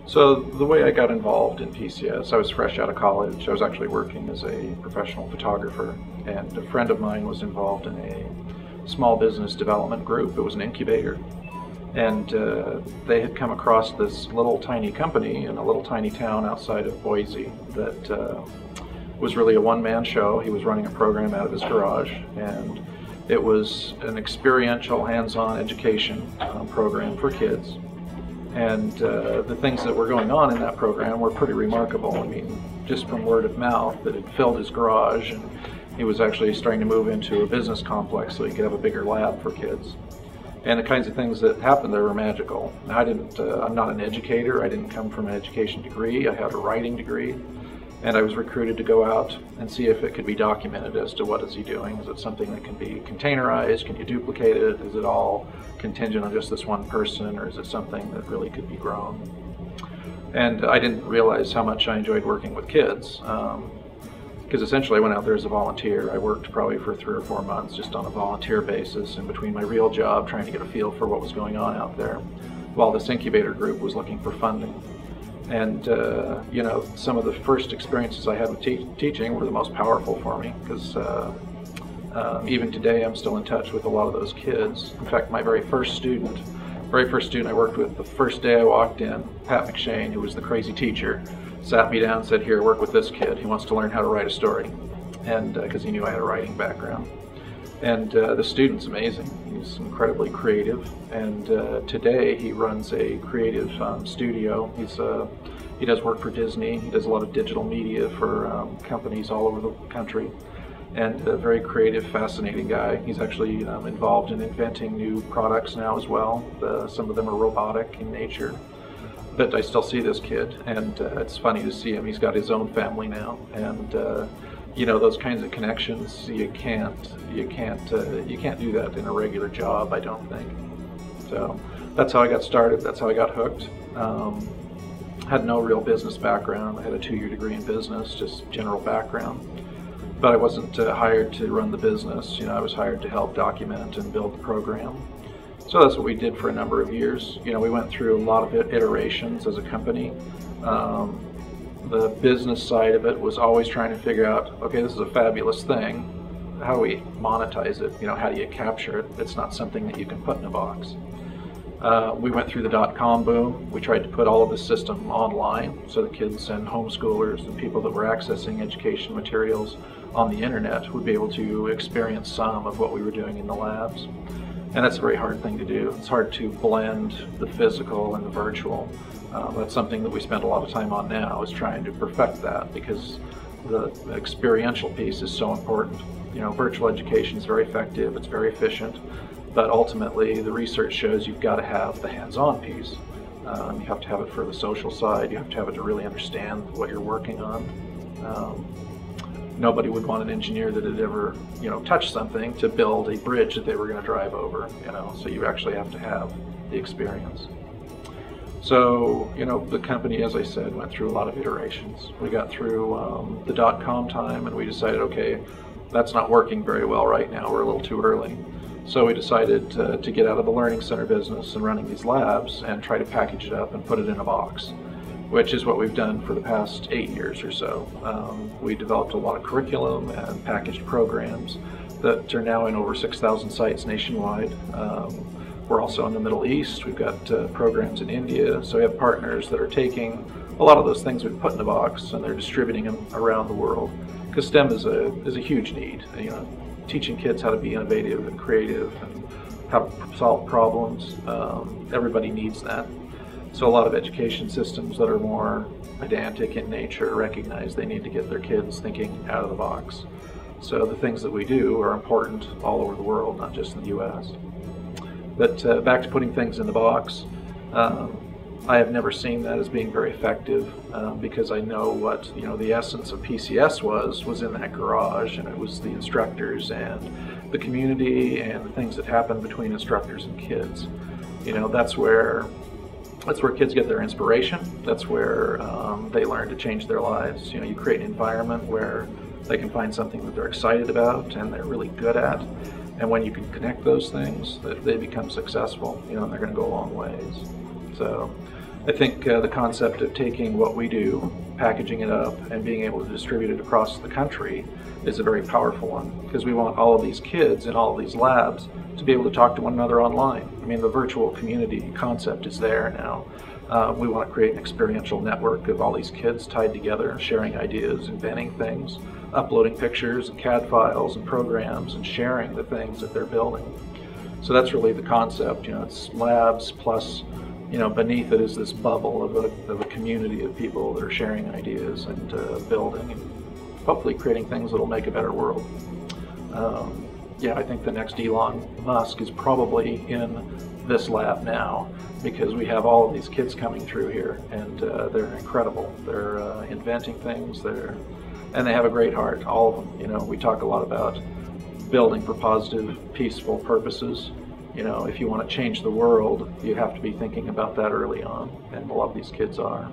So the way I got involved in PCS, I was fresh out of college. I was actually working as a professional photographer, and a friend of mine was involved in a small business development group. It was an incubator, and they had come across this little tiny company in a little tiny town outside of Boise that was really a one-man show. He was running a program out of his garage, and it was an experiential, hands-on education program for kids. And the things that were going on in that program were pretty remarkable. I mean, just from word of mouth, that it filled his garage, and he was actually starting to move into a business complex so he could have a bigger lab for kids. And the kinds of things that happened there were magical. Now, I'm not an educator. I didn't come from an education degree. I had a writing degree. And I was recruited to go out and see if it could be documented as to what is he doing. Is it something that can be containerized? Can you duplicate it? Is it all contingent on just this one person, or is it something that really could be grown? And I didn't realize how much I enjoyed working with kids, because essentially I went out there as a volunteer. I worked probably for 3 or 4 months just on a volunteer basis in between my real job, trying to get a feel for what was going on out there, while this incubator group was looking for funding. And you know, some of the first experiences I had with teaching were the most powerful for me, because even today I'm still in touch with a lot of those kids. In fact, my very first student I worked with, the first day I walked in, Pat McShane, who was the crazy teacher, sat me down and said, "Here, work with this kid. He wants to learn how to write a story," and because he knew I had a writing background. And the student's amazing. He's incredibly creative, and today he runs a creative studio. He does work for Disney. He does a lot of digital media for companies all over the country, and a very creative, fascinating guy. He's actually involved in inventing new products now as well. Some of them are robotic in nature. But I still see this kid, and it's funny to see him. He's got his own family now, and you know, those kinds of connections, you can't do that in a regular job, I don't think. So that's how I got started. That's how I got hooked. Had no real business background. I had a 2-year degree in business, just general background. But I wasn't hired to run the business. You know, I was hired to help document and build the program. So that's what we did for a number of years. You know, we went through a lot of iterations as a company. The business side of it was always trying to figure out, okay, this is a fabulous thing. How do we monetize it? You know, how do you capture it? It's not something that you can put in a box. We went through the .com boom. We tried to put all of the system online so the kids and homeschoolers and people that were accessing education materials on the internet would be able to experience some of what we were doing in the labs. And that's a very hard thing to do. It's hard to blend the physical and the virtual. That's something that we spend a lot of time on now, is trying to perfect that, because the experiential piece is so important. You know, virtual education is very effective, it's very efficient, but ultimately the research shows you've got to have the hands-on piece. You have to have it for the social side, you have to have it to really understand what you're working on. Nobody would want an engineer that had ever, you know, touched something to build a bridge that they were going to drive over, you know, so you actually have to have the experience. So, you know, the company, as I said, went through a lot of iterations. We got through the .com time, and we decided, okay, that's not working very well right now, we're a little too early. So we decided to get out of the learning center business and running these labs and try to package it up and put it in a box, which is what we've done for the past 8 years or so. We developed a lot of curriculum and packaged programs that are now in over 6,000 sites nationwide. We're also in the Middle East. We've got programs in India. So we have partners that are taking a lot of those things we've put in a box and they're distributing them around the world. Because STEM is a huge need. You know, teaching kids how to be innovative and creative and how to solve problems. Everybody needs that. So a lot of education systems that are more pedantic in nature recognize they need to get their kids thinking out of the box. So the things that we do are important all over the world, not just in the US. But back to putting things in the box, I have never seen that as being very effective because I know what, you know, the essence of PCS was in that garage, and it was the instructors and the community and the things that happen between instructors and kids. You know, that's where kids get their inspiration. That's where they learn to change their lives. You know, you create an environment where they can find something that they're excited about and they're really good at. And when you can connect those things, they become successful, you know, and they're going to go a long ways. So I think the concept of taking what we do, packaging it up, and being able to distribute it across the country is a very powerful one, because we want all of these kids in all of these labs to be able to talk to one another online. I mean, the virtual community concept is there now. We want to create an experiential network of all these kids tied together, sharing ideas, inventing things, uploading pictures and CAD files and programs, and sharing the things that they're building. So that's really the concept. It's labs plus, beneath it is this bubble of a community of people that are sharing ideas and building and hopefully creating things that will make a better world. I think the next Elon Musk is probably in this lab now, because we have all of these kids coming through here, and they're incredible. They're inventing things, and they have a great heart, all of them. We talk a lot about building for positive, peaceful purposes. If you want to change the world, you have to be thinking about that early on, and a lot of these kids are.